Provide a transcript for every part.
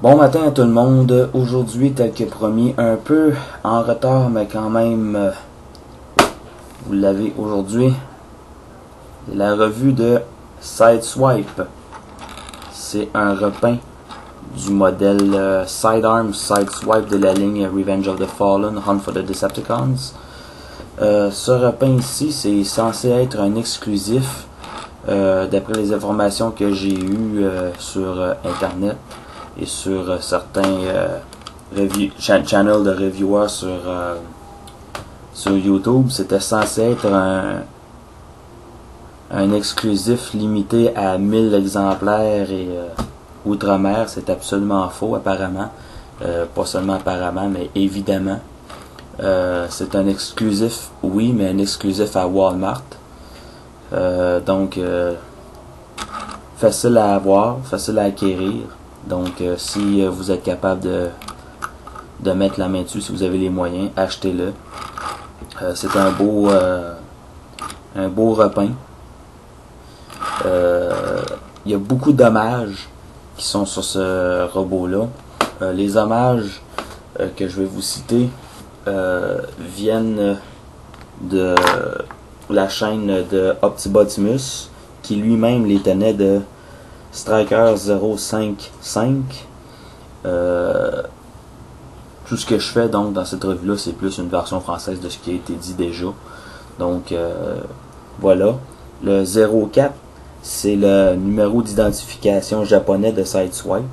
Bon matin à tout le monde. Aujourd'hui, tel que promis, un peu en retard, mais quand même, vous l'avez aujourd'hui. La revue de Sideswipe. C'est un repeint du modèle Sidearm Sideswipe de la ligne Revenge of the Fallen, Hunt for the Decepticons. Ce repeint ici, c'est censé être un exclusif, d'après les informations que j'ai eues sur Internet et sur certains channels de reviewers sur YouTube. C'était censé être un exclusif limité à 1000 exemplaires et outre-mer. C'est absolument faux apparemment. Pas seulement apparemment, mais évidemment. C'est un exclusif, oui, mais un exclusif à Walmart. Donc facile à avoir, facile à acquérir. Donc si vous êtes capable de mettre la main dessus, si vous avez les moyens, achetez-le. C'est un beau repeint. Il y a beaucoup d'hommages qui sont sur ce robot-là. Les hommages que je vais vous citer viennent de la chaîne de Optibotimus, qui lui-même les tenait de Striker 055. Tout ce que je fais donc dans cette revue là, c'est plus une version française de ce qui a été dit déjà. Donc voilà. Le 04, c'est le numéro d'identification japonais de Sideswipe.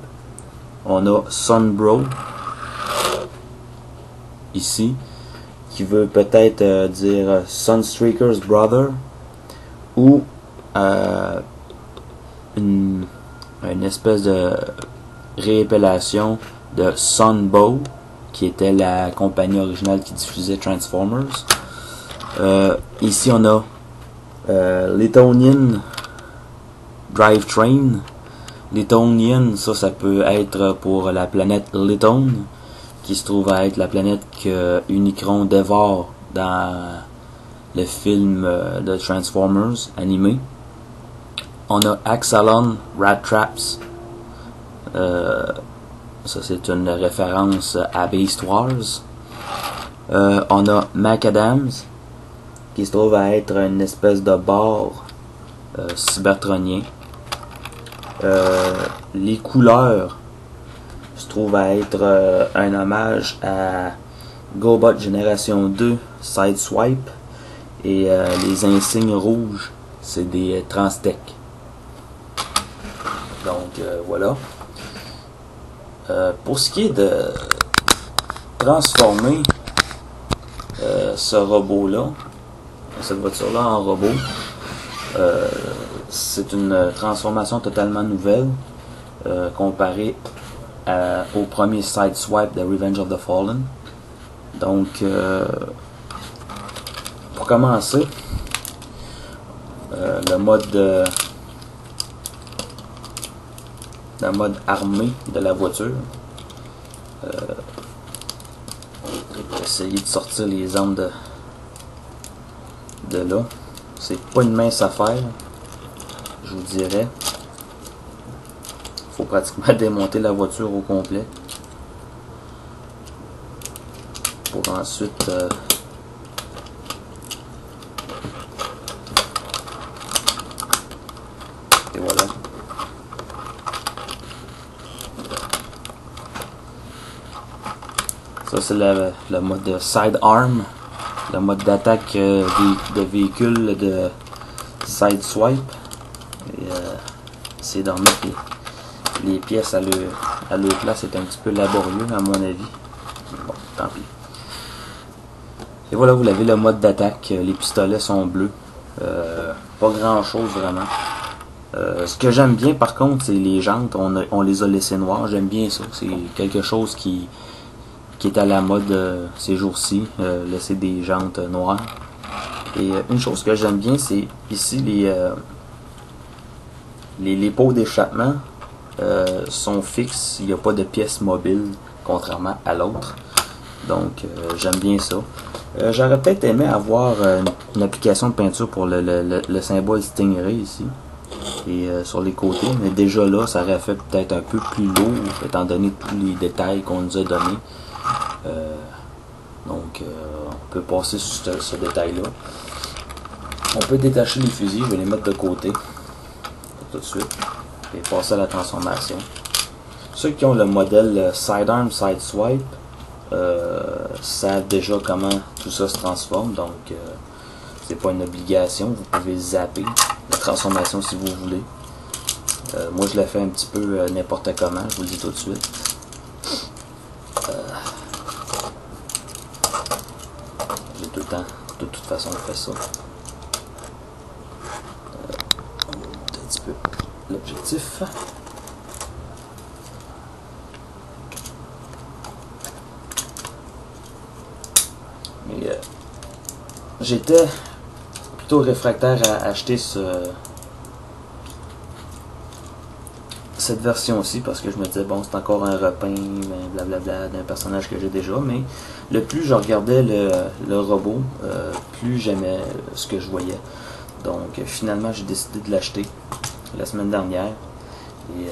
On a Sunbro ici, qui veut peut-être dire Sunstreaker's Brother, ou une espèce de réappellation de Sunbow, qui était la compagnie originale qui diffusait Transformers. Ici on a Litonian Drivetrain. Litonian, ça peut être pour la planète Lyton, qui se trouve à être la planète que Unicron dévore dans le film de Transformers animé. On a Axalon Rat Traps. Ça c'est une référence à Beast Wars. On a Macadams, qui se trouve à être une espèce de bar cybertronien. Les couleurs se trouvent à être un hommage à GoBot Génération 2 Sideswipe, et les insignes rouges, c'est des Transtech. Donc voilà. Pour ce qui est de transformer ce robot-là, cette voiture-là en robot, c'est une transformation totalement nouvelle comparée au premier Sideswipe de Revenge of the Fallen. Donc pour commencer, le mode armé de la voiture. Essayer de sortir les armes de là. C'est pas une mince affaire, je vous dirais. Faut pratiquement démonter la voiture au complet pour ensuite et voilà. Ça c'est le mode Sidearm, le mode d'attaque de véhicule de Sideswipe. Essayer d'en mettre les pièces à leur place, c'est un petit peu laborieux à mon avis. Bon, tant pis. Et voilà, vous avez le mode d'attaque. Les pistolets sont bleus. Pas grand chose vraiment. Ce que j'aime bien par contre, c'est les jantes. On les a laissées noires. J'aime bien ça. C'est quelque chose qui est à la mode ces jours-ci. Laisser des jantes noires. Et une chose que j'aime bien, c'est ici les pots d'échappement sont fixes. Il n'y a pas de pièces mobiles, contrairement à l'autre. Donc j'aime bien ça. J'aurais peut-être aimé avoir une application de peinture pour le symbole Stingray ici. et sur les côtés, mais déjà là ça aurait fait peut-être un peu plus lourd étant donné tous les détails qu'on nous a donnés. Donc on peut passer sur ce détail là. On peut détacher les fusils, je vais les mettre de côté tout de suite et passer à la transformation. Ceux qui ont le modèle Sidearm Side Swipe savent déjà comment tout ça se transforme, donc c'est pas une obligation, vous pouvez zapper la transformation si vous voulez. Moi je la fais un petit peu n'importe comment, je vous le dis tout de suite. J'ai tout le temps, de toute façon fait ça. On va monter un petit peu l'objectif. Mais j'étais plutôt réfractaire à acheter cette version-ci parce que je me disais bon c'est encore un repeint, blablabla d'un personnage que j'ai déjà, mais le plus je regardais le robot, plus j'aimais ce que je voyais. Donc finalement j'ai décidé de l'acheter la semaine dernière et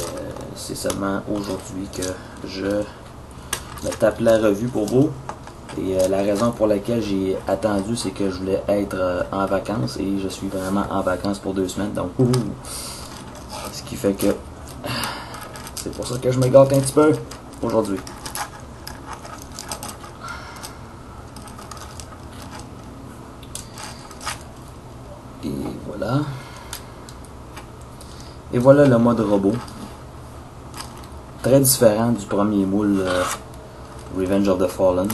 c'est seulement aujourd'hui que je me tape la revue pour vous. Et la raison pour laquelle j'ai attendu, c'est que je voulais être en vacances et je suis vraiment en vacances pour 2 semaines. Donc, ce qui fait que c'est pour ça que je me gâte un petit peu aujourd'hui. Et voilà. Et voilà le mode robot. Très différent du premier moule Revenge of the Fallen.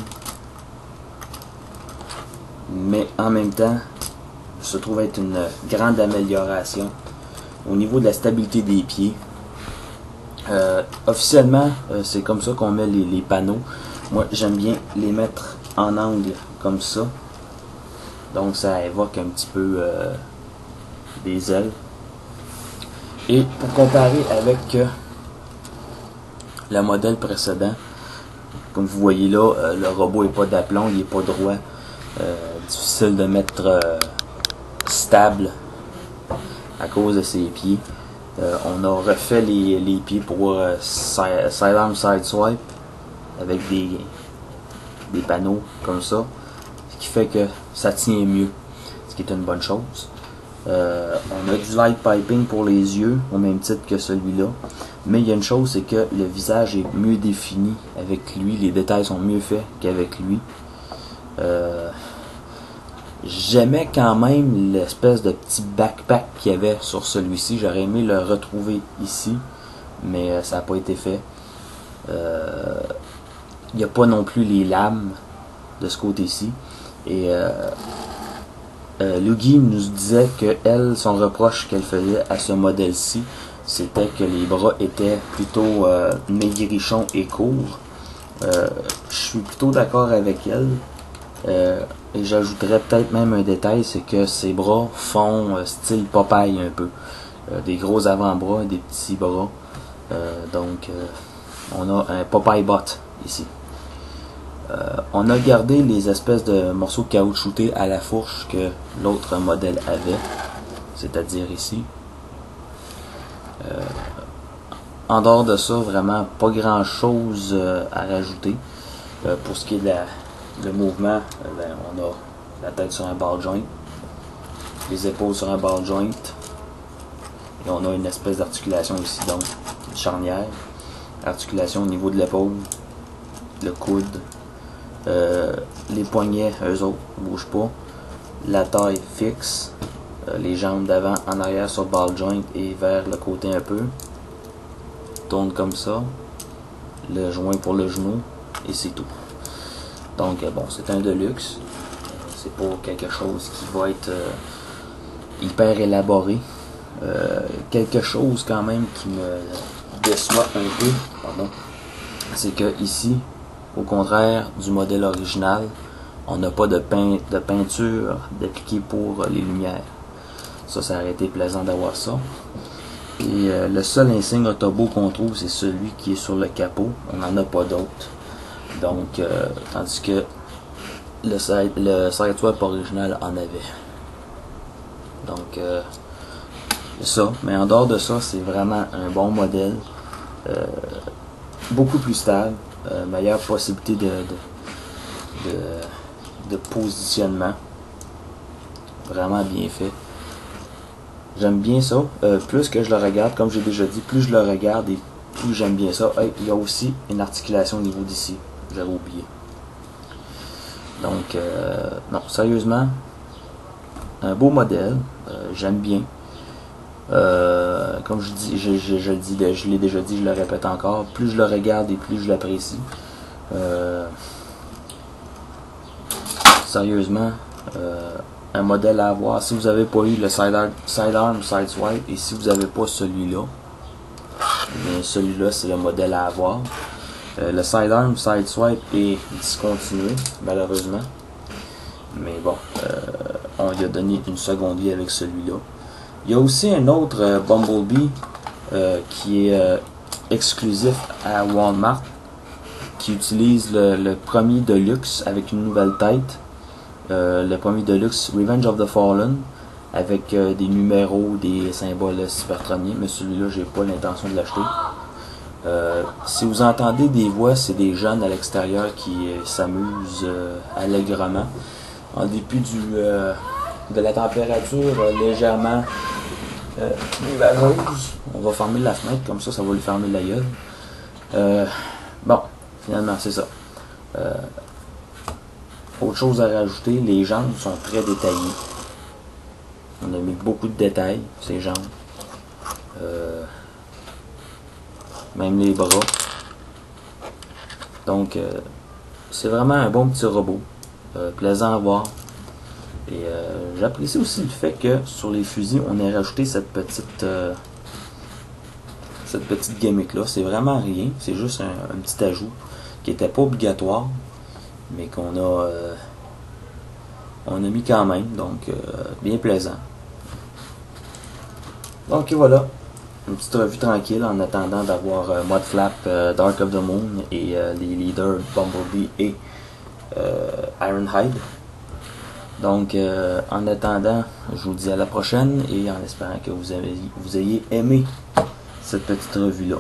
Mais en même temps, se trouve être une grande amélioration au niveau de la stabilité des pieds. Officiellement, c'est comme ça qu'on met les panneaux. Moi, j'aime bien les mettre en angle comme ça. Donc, ça évoque un petit peu des ailes. Et pour comparer avec le modèle précédent, comme vous voyez là, le robot n'est pas d'aplomb, il n'est pas droit. Difficile de mettre stable à cause de ses pieds. On a refait les pieds pour Sidearm Side Swipe avec des panneaux comme ça, ce qui fait que ça tient mieux, ce qui est une bonne chose. On a du light piping pour les yeux au même titre que celui-là, mais il y a une chose, c'est que le visage est mieux défini avec lui, les détails sont mieux faits qu'avec lui. J'aimais quand même l'espèce de petit backpack qu'il y avait sur celui-ci. J'aurais aimé le retrouver ici, mais ça n'a pas été fait. Il n'y a pas non plus les lames de ce côté-ci. Et Luigi nous disait que elle, son reproche qu'elle faisait à ce modèle-ci, c'était que les bras étaient plutôt maigrichons et courts. Je suis plutôt d'accord avec elle. Et j'ajouterais peut-être même un détail, c'est que ses bras font style Popeye un peu. Des gros avant-bras et des petits bras. Donc on a un Popeye bot ici. On a gardé les espèces de morceaux caoutchoutés à la fourche que l'autre modèle avait. C'est-à-dire ici. En dehors de ça, vraiment pas grand chose à rajouter. Pour ce qui est de le mouvement, on a la tête sur un ball joint, les épaules sur un ball joint, et on a une espèce d'articulation ici, donc une charnière, articulation au niveau de l'épaule, le coude, les poignets, eux autres, ne bougent pas, la taille fixe, les jambes d'avant en arrière sur le ball joint et vers le côté un peu, tourne comme ça, le joint pour le genou, et c'est tout. Donc bon, c'est un Deluxe, c'est pas quelque chose qui va être hyper élaboré. Quelque chose quand même qui me déçoit un peu, pardon, c'est que ici, au contraire du modèle original, on n'a pas de peinture d'appliquer pour les lumières. Ça aurait été plaisant d'avoir ça. Et le seul insigne Autobo qu'on trouve, c'est celui qui est sur le capot. On n'en a pas d'autre. Donc, tandis que le Sideswipe original en avait. Donc, ça. Mais en dehors de ça, c'est vraiment un bon modèle. Beaucoup plus stable. Meilleure possibilité de positionnement. Vraiment bien fait. J'aime bien ça. Plus que je le regarde, comme j'ai déjà dit, plus je le regarde et plus j'aime bien ça. Hey, il y a aussi une articulation au niveau d'ici. J'avais oublié. Donc, non, sérieusement, un beau modèle. J'aime bien. Comme je dis, je l'ai déjà dit, je le répète encore. Plus je le regarde et plus je l'apprécie. Sérieusement, un modèle à avoir. Si vous n'avez pas eu le sidearm, sideswipe, et si vous n'avez pas celui-là, celui-là c'est le modèle à avoir. Le sidearm, sideswipe est discontinué, malheureusement. Mais bon, on lui a donné une seconde vie avec celui-là. Il y a aussi un autre Bumblebee qui est exclusif à Walmart, qui utilise le premier Deluxe avec une nouvelle tête. Le premier Deluxe Revenge of the Fallen avec des numéros, des symboles cybertroniens, mais celui-là j'ai pas l'intention de l'acheter. Si vous entendez des voix, c'est des jeunes à l'extérieur qui s'amusent allègrement en dépit de la température légèrement nuageuse. On va fermer la fenêtre, comme ça va lui fermer la gueule. Bon, finalement c'est ça. Autre chose à rajouter, les jambes sont très détaillées. On a mis beaucoup de détails, ces jambes. Même les bras. Donc, c'est vraiment un bon petit robot. Plaisant à voir. Et j'apprécie aussi le fait que sur les fusils, on ait rajouté cette petite gimmick là. C'est vraiment rien. C'est juste un petit ajout qui n'était pas obligatoire, mais qu'on a on a mis quand même, donc bien plaisant. Donc voilà, une petite revue tranquille en attendant d'avoir Mudflap, Dark of the Moon et les leaders Bumblebee et Ironhide. Donc en attendant, je vous dis à la prochaine et en espérant que vous ayez aimé cette petite revue là.